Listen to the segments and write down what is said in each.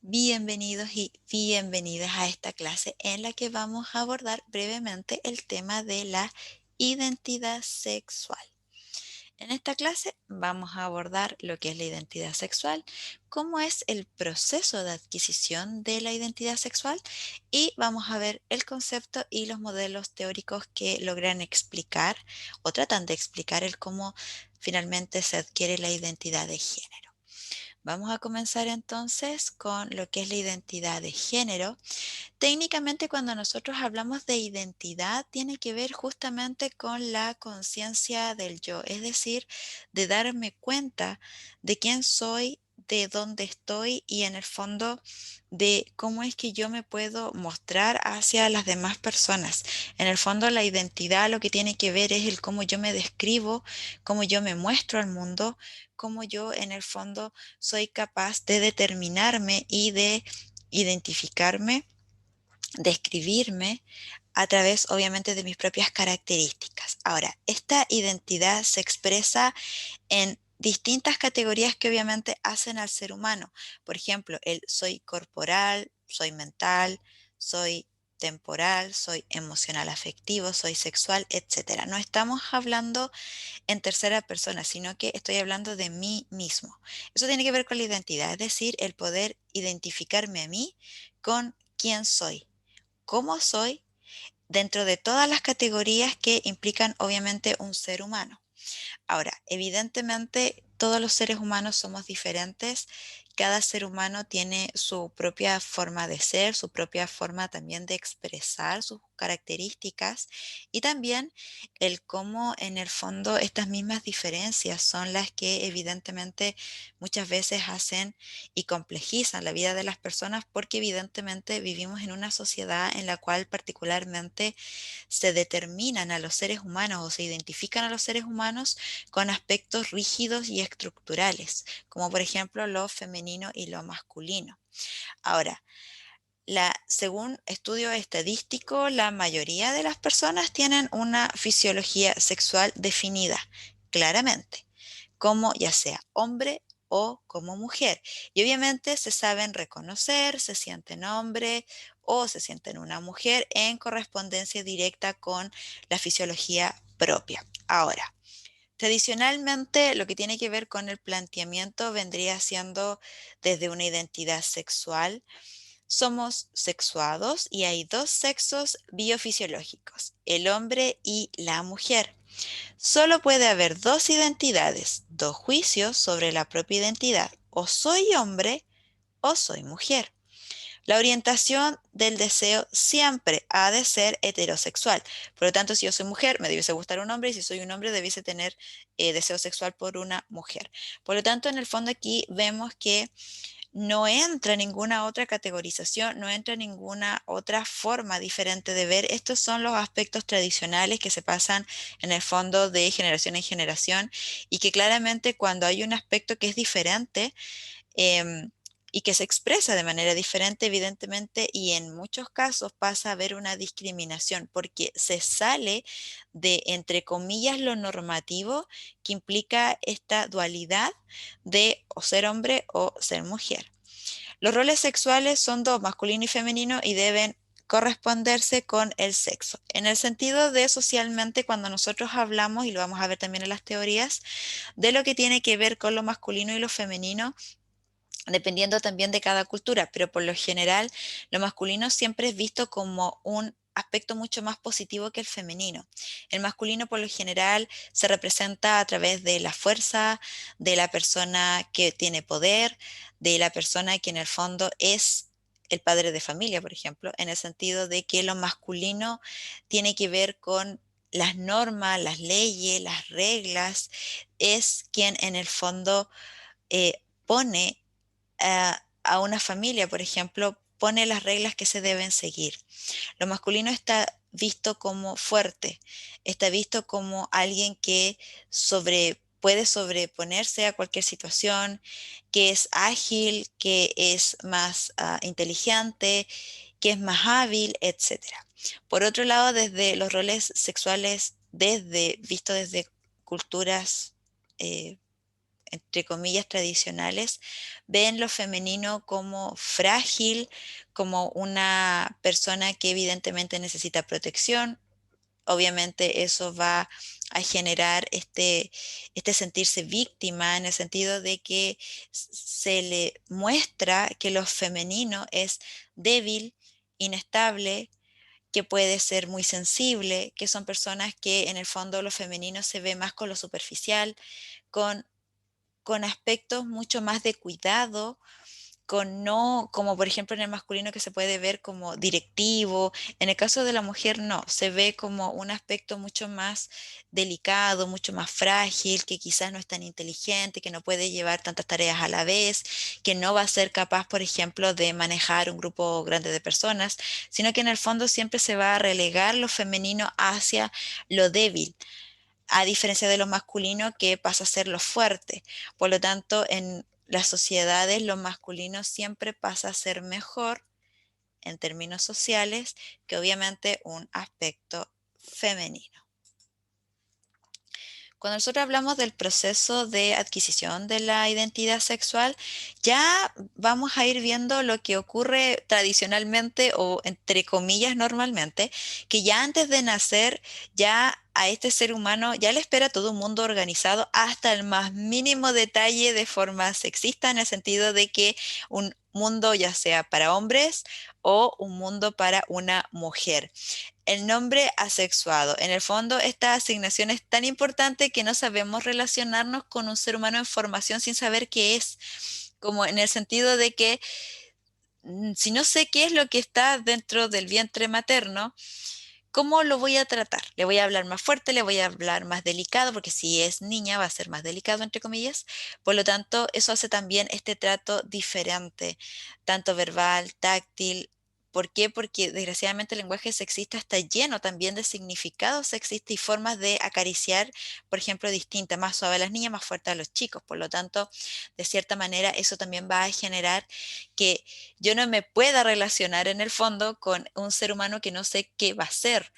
Bienvenidos y bienvenidas a esta clase en la que vamos a abordar brevemente el tema de la identidad sexual. En esta clase vamos a abordar lo que es la identidad sexual, cómo es el proceso de adquisición de la identidad sexual y vamos a ver el concepto y los modelos teóricos que logran explicar o tratan de explicar el cómo finalmente se adquiere la identidad de género. Vamos a comenzar entonces con lo que es la identidad de género. Técnicamente, cuando nosotros hablamos de identidad, tiene que ver justamente con la conciencia del yo, es decir, de darme cuenta de quién soy, de dónde estoy y en el fondo de cómo es que yo me puedo mostrar hacia las demás personas. En el fondo, la identidad lo que tiene que ver es el cómo yo me describo, cómo yo me muestro al mundo, cómo yo en el fondo soy capaz de determinarme y de identificarme, describirme a través, obviamente, de mis propias características. Ahora, esta identidad se expresa en distintas categorías que obviamente hacen al ser humano. Por ejemplo, el soy corporal, soy mental, soy temporal, soy emocional afectivo, soy sexual, etcétera. No estamos hablando en tercera persona, sino que estoy hablando de mí mismo. Eso tiene que ver con la identidad, es decir, el poder identificarme a mí con quién soy, cómo soy, dentro de todas las categorías que implican obviamente un ser humano. Ahora, evidentemente todos los seres humanos somos diferentes, cada ser humano tiene su propia forma de ser, su propia forma también de expresar sus características y también el cómo en el fondo estas mismas diferencias son las que evidentemente muchas veces hacen y complejizan la vida de las personas porque evidentemente vivimos en una sociedad en la cual particularmente se determinan a los seres humanos o se identifican a los seres humanos con aspectos rígidos y estructurales, como por ejemplo lo femenino y lo masculino. Ahora, según estudio estadístico, la mayoría de las personas tienen una fisiología sexual definida claramente, como ya sea hombre o como mujer. Y obviamente se saben reconocer, se sienten hombre o se sienten una mujer en correspondencia directa con la fisiología propia. Ahora, tradicionalmente, lo que tiene que ver con el planteamiento vendría siendo desde una identidad sexual. Somos sexuados y hay dos sexos biofisiológicos, el hombre y la mujer. Solo puede haber dos identidades, dos juicios sobre la propia identidad. O soy hombre o soy mujer. La orientación del deseo siempre ha de ser heterosexual. Por lo tanto, si yo soy mujer, me debiese gustar un hombre y si soy un hombre, debiese tener deseo sexual por una mujer. Por lo tanto, en el fondo aquí vemos que no entra ninguna otra categorización, no entra ninguna otra forma diferente de ver. Estos son los aspectos tradicionales que se pasan en el fondo de generación en generación y que claramente cuando hay un aspecto que es diferente, em, y que se expresa de manera diferente, evidentemente, y en muchos casos pasa a haber una discriminación porque se sale de, entre comillas, lo normativo que implica esta dualidad de o ser hombre o ser mujer. Los roles sexuales son dos, masculino y femenino, y deben corresponderse con el sexo. En el sentido de socialmente, cuando nosotros hablamos, y lo vamos a ver también en las teorías, de lo que tiene que ver con lo masculino y lo femenino, dependiendo también de cada cultura, pero por lo general lo masculino siempre es visto como un aspecto mucho más positivo que el femenino. El masculino por lo general se representa a través de la fuerza, de la persona que tiene poder, de la persona que en el fondo es el padre de familia, por ejemplo, en el sentido de que lo masculino tiene que ver con las normas, las leyes, las reglas, es quien en el fondo pone a una familia, por ejemplo, pone las reglas que se deben seguir. Lo masculino está visto como fuerte, está visto como alguien que puede sobreponerse a cualquier situación, que es ágil, que es más inteligente, que es más hábil, etcétera. Por otro lado, desde los roles sexuales, visto desde culturas eh, entre comillas, tradicionales, ven lo femenino como frágil, como una persona que evidentemente necesita protección. Obviamente eso va a generar este sentirse víctima en el sentido de que se le muestra que lo femenino es débil, inestable, que puede ser muy sensible, que son personas que en el fondo lo femenino se ve más con lo superficial, con, con aspectos mucho más de cuidado, con no, como por ejemplo en el masculino que se puede ver como directivo, en el caso de la mujer no, se ve como un aspecto mucho más delicado, mucho más frágil, que quizás no es tan inteligente, que no puede llevar tantas tareas a la vez, que no va a ser capaz, por ejemplo, de manejar un grupo grande de personas, sino que en el fondo siempre se va a relegar lo femenino hacia lo débil, a diferencia de lo masculino que pasa a ser lo fuerte. Por lo tanto, en las sociedades lo masculino siempre pasa a ser mejor en términos sociales que obviamente un aspecto femenino. Cuando nosotros hablamos del proceso de adquisición de la identidad sexual, ya vamos a ir viendo lo que ocurre tradicionalmente o entre comillas normalmente, que ya antes de nacer, ya a este ser humano ya le espera todo un mundo organizado hasta el más mínimo detalle de forma sexista, en el sentido de que un mundo ya sea para hombres o un mundo para una mujer. El nombre asexuado. En el fondo, esta asignación es tan importante que no sabemos relacionarnos con un ser humano en formación sin saber qué es, como en el sentido de que si no sé qué es lo que está dentro del vientre materno, ¿cómo lo voy a tratar? ¿Le voy a hablar más fuerte? ¿Le voy a hablar más delicado? Porque si es niña va a ser más delicado, entre comillas. Por lo tanto, eso hace también este trato diferente, tanto verbal, táctil. ¿Por qué? Porque desgraciadamente el lenguaje sexista está lleno también de significados sexistas y formas de acariciar, por ejemplo, distintas, más suave a las niñas, más fuerte a los chicos. Por lo tanto, de cierta manera, eso también va a generar que yo no me pueda relacionar en el fondo con un ser humano que no sé qué va a ser,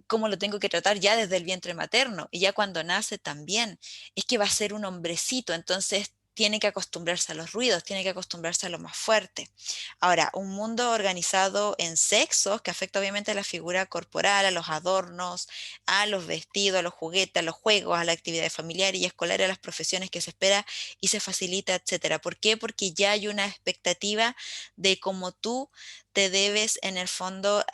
cómo lo tengo que tratar ya desde el vientre materno y ya cuando nace también. Es que va a ser un hombrecito, entonces tiene que acostumbrarse a los ruidos, tiene que acostumbrarse a lo más fuerte. Ahora, un mundo organizado en sexos que afecta obviamente a la figura corporal, a los adornos, a los vestidos, a los juguetes, a los juegos, a la actividad familiar y escolar, a las profesiones que se espera y se facilita, etcétera. ¿Por qué? Porque ya hay una expectativa de cómo tú te debes en el fondo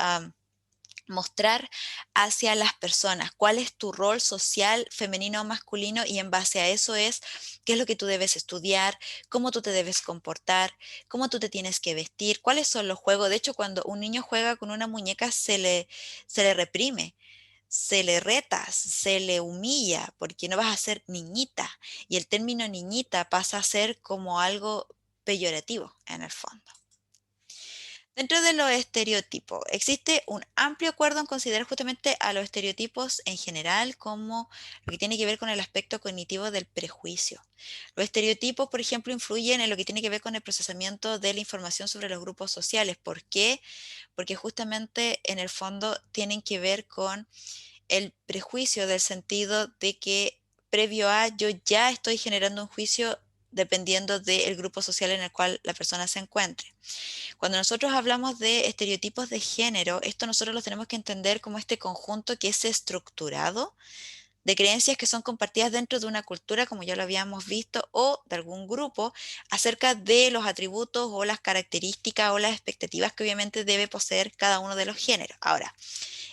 mostrar hacia las personas, cuál es tu rol social femenino o masculino, y en base a eso es qué es lo que tú debes estudiar, cómo tú te debes comportar, cómo tú te tienes que vestir, cuáles son los juegos. De hecho, cuando un niño juega con una muñeca se le reprime. Se le reta, se le humilla, porque no vas a ser niñita. Y el término niñita pasa a ser como algo peyorativo en el fondo. Dentro de los estereotipos, existe un amplio acuerdo en considerar justamente a los estereotipos en general como lo que tiene que ver con el aspecto cognitivo del prejuicio. Los estereotipos, por ejemplo, influyen en lo que tiene que ver con el procesamiento de la información sobre los grupos sociales. ¿Por qué? Porque justamente en el fondo tienen que ver con el prejuicio del sentido de que previo a yo ya estoy generando un juicio dependiendo del grupo social en el cual la persona se encuentre. Cuando nosotros hablamos de estereotipos de género, esto nosotros lo tenemos que entender como este conjunto que es estructurado de creencias que son compartidas dentro de una cultura, como ya lo habíamos visto, o de algún grupo, acerca de los atributos o las características o las expectativas que obviamente debe poseer cada uno de los géneros. Ahora,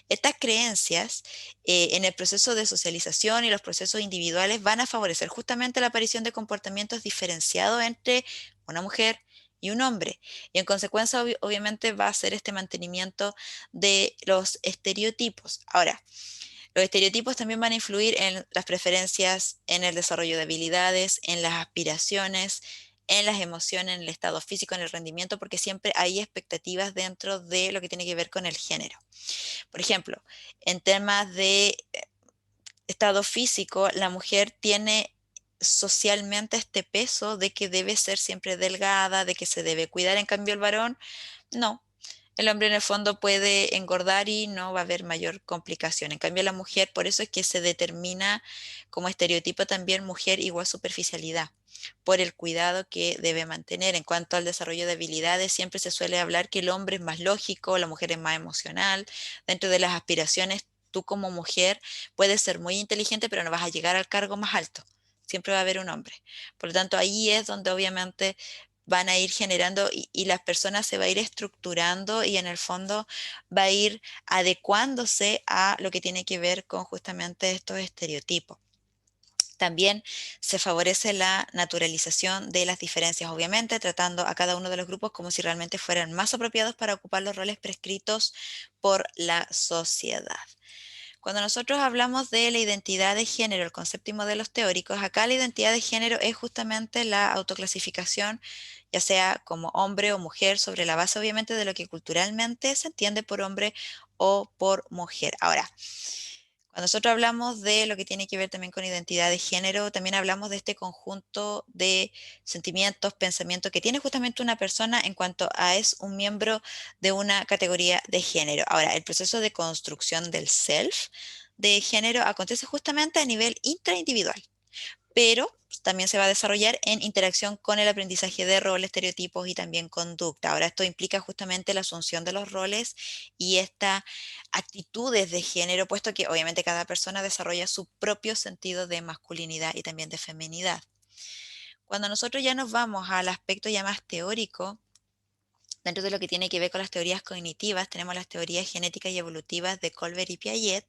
estas creencias en el proceso de socialización y los procesos individuales van a favorecer justamente la aparición de comportamientos diferenciados entre una mujer y un hombre. Y en consecuencia, obviamente, va a ser este mantenimiento de los estereotipos. Ahora, los estereotipos también van a influir en las preferencias, en el desarrollo de habilidades, en las aspiraciones, en las emociones, en el estado físico, en el rendimiento, porque siempre hay expectativas dentro de lo que tiene que ver con el género. Por ejemplo, en temas de estado físico, la mujer tiene socialmente este peso de que debe ser siempre delgada, de que se debe cuidar, en cambio el varón no. el hombre en el fondo puede engordar y no va a haber mayor complicación. En cambio, la mujer, por eso es que se determina como estereotipo también mujer igual superficialidad, por el cuidado que debe mantener. En cuanto al desarrollo de habilidades, siempre se suele hablar que el hombre es más lógico, la mujer es más emocional. Dentro de las aspiraciones, tú como mujer puedes ser muy inteligente, pero no vas a llegar al cargo más alto. Siempre va a haber un hombre. Por lo tanto, ahí es donde obviamente van a ir generando y las personas se va a ir estructurando y en el fondo va a ir adecuándose a lo que tiene que ver con justamente estos estereotipos. También se favorece la naturalización de las diferencias, obviamente, tratando a cada uno de los grupos como si realmente fueran más apropiados para ocupar los roles prescritos por la sociedad. Cuando nosotros hablamos de la identidad de género, el concepto y modelos teóricos, acá la identidad de género es justamente la autoclasificación, ya sea como hombre o mujer, sobre la base obviamente de lo que culturalmente se entiende por hombre o por mujer. Ahora, cuando nosotros hablamos de lo que tiene que ver también con identidad de género, también hablamos de este conjunto de sentimientos, pensamientos que tiene justamente una persona en cuanto a es un miembro de una categoría de género. Ahora, el proceso de construcción del self de género acontece justamente a nivel intraindividual, pero también se va a desarrollar en interacción con el aprendizaje de roles, estereotipos y también conducta. Ahora, esto implica justamente la asunción de los roles y estas actitudes de género, puesto que obviamente cada persona desarrolla su propio sentido de masculinidad y también de feminidad. Cuando nosotros ya nos vamos al aspecto ya más teórico, dentro de lo que tiene que ver con las teorías cognitivas, tenemos las teorías genéticas y evolutivas de Colbert y Piaget,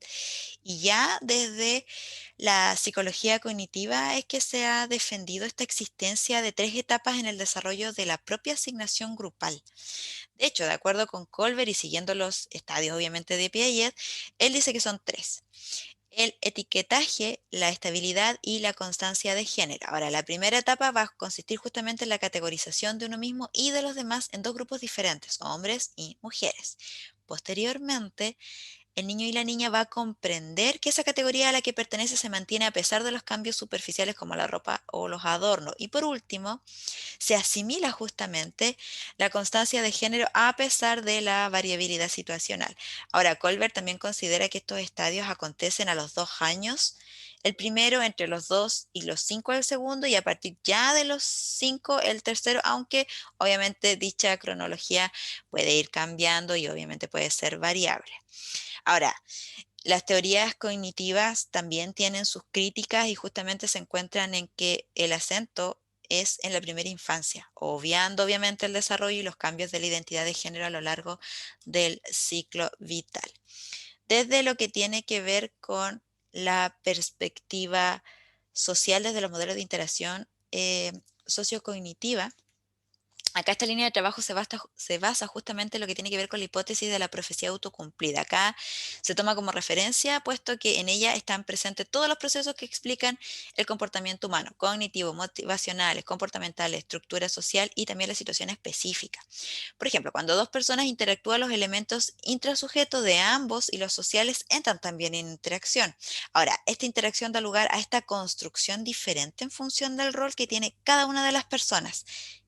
y ya desde la psicología cognitiva es que se ha defendido esta existencia de tres etapas en el desarrollo de la propia asignación grupal. De hecho, de acuerdo con Colbert y siguiendo los estadios obviamente de Piaget, él dice que son tres: el etiquetaje, la estabilidad y la constancia de género. Ahora, la primera etapa va a consistir justamente en la categorización de uno mismo y de los demás en dos grupos diferentes, hombres y mujeres. Posteriormente, el niño y la niña va a comprender que esa categoría a la que pertenece se mantiene a pesar de los cambios superficiales como la ropa o los adornos. Y por último, se asimila justamente la constancia de género a pesar de la variabilidad situacional. Ahora, Colbert también considera que estos estadios acontecen a los 2 años, el primero entre los 2 y los 5 el segundo, y a partir ya de los 5 el tercero, aunque obviamente dicha cronología puede ir cambiando y obviamente puede ser variable. Ahora, las teorías cognitivas también tienen sus críticas y justamente se encuentran en que el acento es en la primera infancia, obviando obviamente el desarrollo y los cambios de la identidad de género a lo largo del ciclo vital. Desde lo que tiene que ver con la perspectiva social desde los modelos de interacción sociocognitiva, acá esta línea de trabajo se basa justamente en lo que tiene que ver con la hipótesis de la profecía autocumplida. Acá se toma como referencia, puesto que en ella están presentes todos los procesos que explican el comportamiento humano, cognitivo, motivacionales, comportamentales, estructura social y también la situación específica. Por ejemplo, cuando dos personas interactúan, los elementos intrasujetos de ambos y los sociales entran también en interacción. Ahora, esta interacción da lugar a esta construcción diferente en función del rol que tiene cada una de las personas: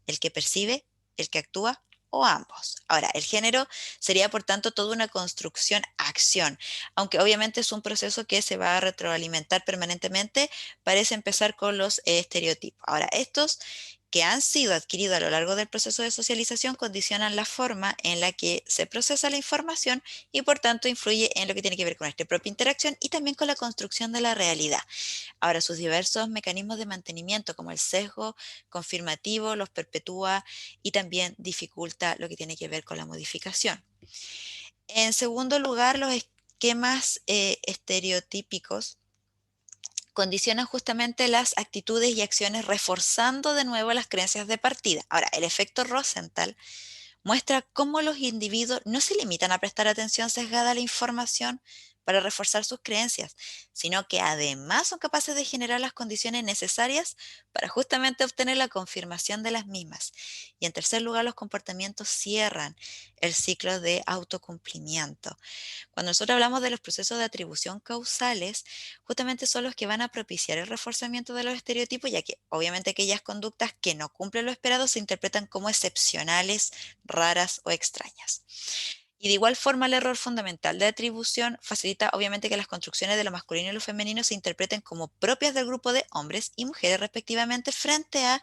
el que percibe, el que actúa o ambos. Ahora, el género sería por tanto toda una construcción acción, aunque obviamente es un proceso que se va a retroalimentar permanentemente. Parece empezar con los estereotipos. Ahora, estos que han sido adquiridos a lo largo del proceso de socialización condicionan la forma en la que se procesa la información y por tanto influye en lo que tiene que ver con nuestra propia interacción y también con la construcción de la realidad. Ahora, sus diversos mecanismos de mantenimiento, como el sesgo confirmativo, los perpetúa y también dificulta lo que tiene que ver con la modificación. En segundo lugar, los esquemas estereotípicos condicionan justamente las actitudes y acciones, reforzando de nuevo las creencias de partida. Ahora, el efecto Rosenthal muestra cómo los individuos no se limitan a prestar atención sesgada a la información, para reforzar sus creencias, sino que además son capaces de generar las condiciones necesarias para justamente obtener la confirmación de las mismas. Y en tercer lugar, los comportamientos cierran el ciclo de autocumplimiento. Cuando nosotros hablamos de los procesos de atribución causales, justamente son los que van a propiciar el reforzamiento de los estereotipos, ya que obviamente aquellas conductas que no cumplen lo esperado se interpretan como excepcionales, raras o extrañas. Y de igual forma, el error fundamental de atribución facilita obviamente que las construcciones de lo masculino y lo femenino se interpreten como propias del grupo de hombres y mujeres respectivamente frente a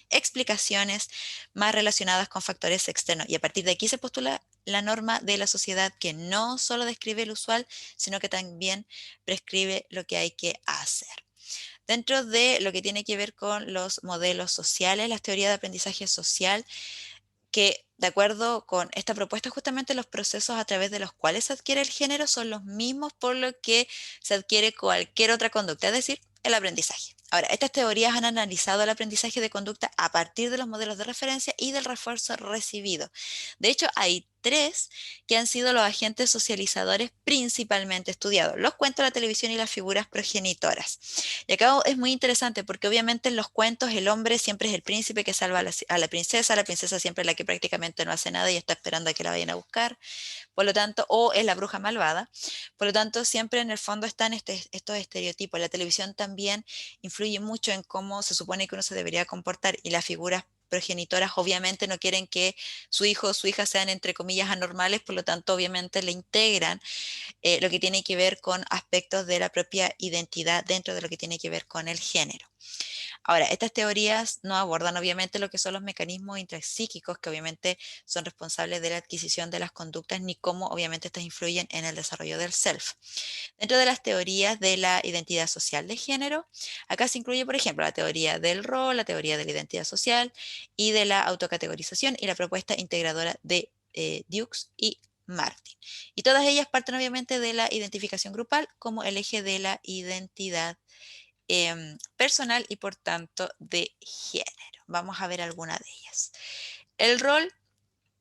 explicaciones más relacionadas con factores externos. Y a partir de aquí se postula la norma de la sociedad que no solo describe el usual, sino que también prescribe lo que hay que hacer. Dentro de lo que tiene que ver con los modelos sociales, las teorías de aprendizaje social, que de acuerdo con esta propuesta, justamente los procesos a través de los cuales se adquiere el género son los mismos por lo que se adquiere cualquier otra conducta, es decir, el aprendizaje. Ahora, estas teorías han analizado el aprendizaje de conducta a partir de los modelos de referencia y del refuerzo recibido. De hecho, hay tres que han sido los agentes socializadores principalmente estudiados: los cuentos, la televisión y las figuras progenitoras. Y acá es muy interesante porque obviamente en los cuentos el hombre siempre es el príncipe que salva a la princesa siempre es la que prácticamente no hace nada y está esperando a que la vayan a buscar, por lo tanto, o es la bruja malvada. Por lo tanto, siempre en el fondo están estos estereotipos. La televisión también influye mucho en cómo se supone que uno se debería comportar y las figuras progenitoras obviamente no quieren que su hijo o su hija sean entre comillas anormales, por lo tanto obviamente le integran lo que tiene que ver con aspectos de la propia identidad dentro de lo que tiene que ver con el género. Ahora, estas teorías no abordan obviamente lo que son los mecanismos intrapsíquicos que obviamente son responsables de la adquisición de las conductas, ni cómo obviamente estas influyen en el desarrollo del self. Dentro de las teorías de la identidad social de género, acá se incluye, por ejemplo, la teoría del rol, la teoría de la identidad social y de la autocategorización y la propuesta integradora de Dukes y Martin. Y todas ellas parten obviamente de la identificación grupal como el eje de la identidad personal y por tanto de género. Vamos a ver alguna de ellas. El rol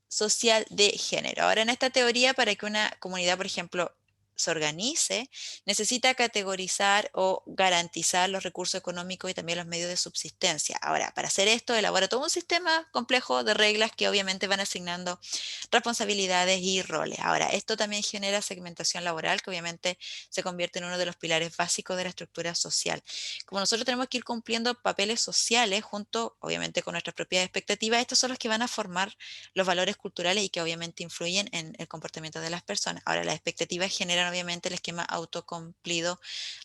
social de género. Ahora, en esta teoría, para que una comunidad, por ejemplo, se organice, necesita categorizar o garantizar los recursos económicos y también los medios de subsistencia. Ahora, para hacer esto, elabora todo un sistema complejo de reglas que obviamente van asignando responsabilidades y roles. Ahora, esto también genera segmentación laboral, que obviamente se convierte en uno de los pilares básicos de la estructura social. Como nosotros tenemos que ir cumpliendo papeles sociales junto, obviamente, con nuestras propias expectativas, estos son los que van a formar los valores culturales y que obviamente influyen en el comportamiento de las personas. Ahora, las expectativas generan obviamente el esquema autocumplido,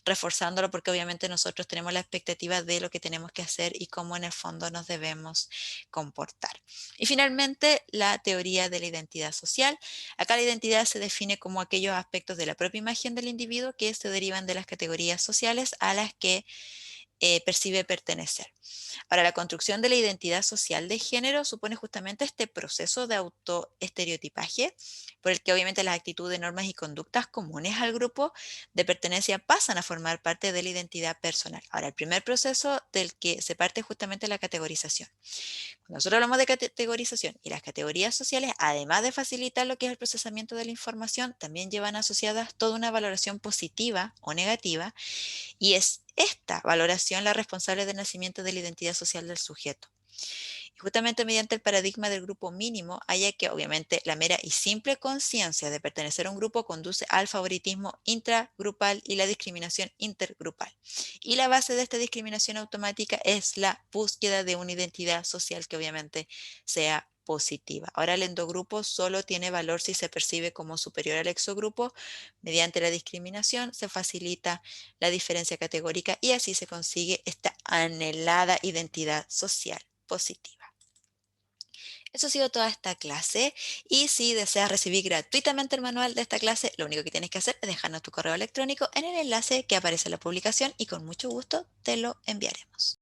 reforzándolo porque obviamente nosotros tenemos la expectativa de lo que tenemos que hacer y cómo en el fondo nos debemos comportar. Y finalmente, la teoría de la identidad social. Acá la identidad se define como aquellos aspectos de la propia imagen del individuo que se derivan de las categorías sociales a las que percibe pertenecer. Ahora, la construcción de la identidad social de género supone justamente este proceso de autoestereotipaje, por el que obviamente las actitudes, normas y conductas comunes al grupo de pertenencia pasan a formar parte de la identidad personal. Ahora, el primer proceso del que se parte es justamente la categorización. Cuando nosotros hablamos de categorización y las categorías sociales, además de facilitar lo que es el procesamiento de la información, también llevan asociadas toda una valoración positiva o negativa y es esta valoración la responsable del nacimiento de la identidad social del sujeto. Y justamente mediante el paradigma del grupo mínimo, haya que obviamente la mera y simple conciencia de pertenecer a un grupo conduce al favoritismo intragrupal y la discriminación intergrupal. Y la base de esta discriminación automática es la búsqueda de una identidad social que obviamente sea positiva. Ahora el endogrupo solo tiene valor si se percibe como superior al exogrupo. Mediante la discriminación se facilita la diferencia categórica y así se consigue esta anhelada identidad social positiva. Eso ha sido toda esta clase y si deseas recibir gratuitamente el manual de esta clase, lo único que tienes que hacer es dejarnos tu correo electrónico en el enlace que aparece en la publicación y con mucho gusto te lo enviaremos.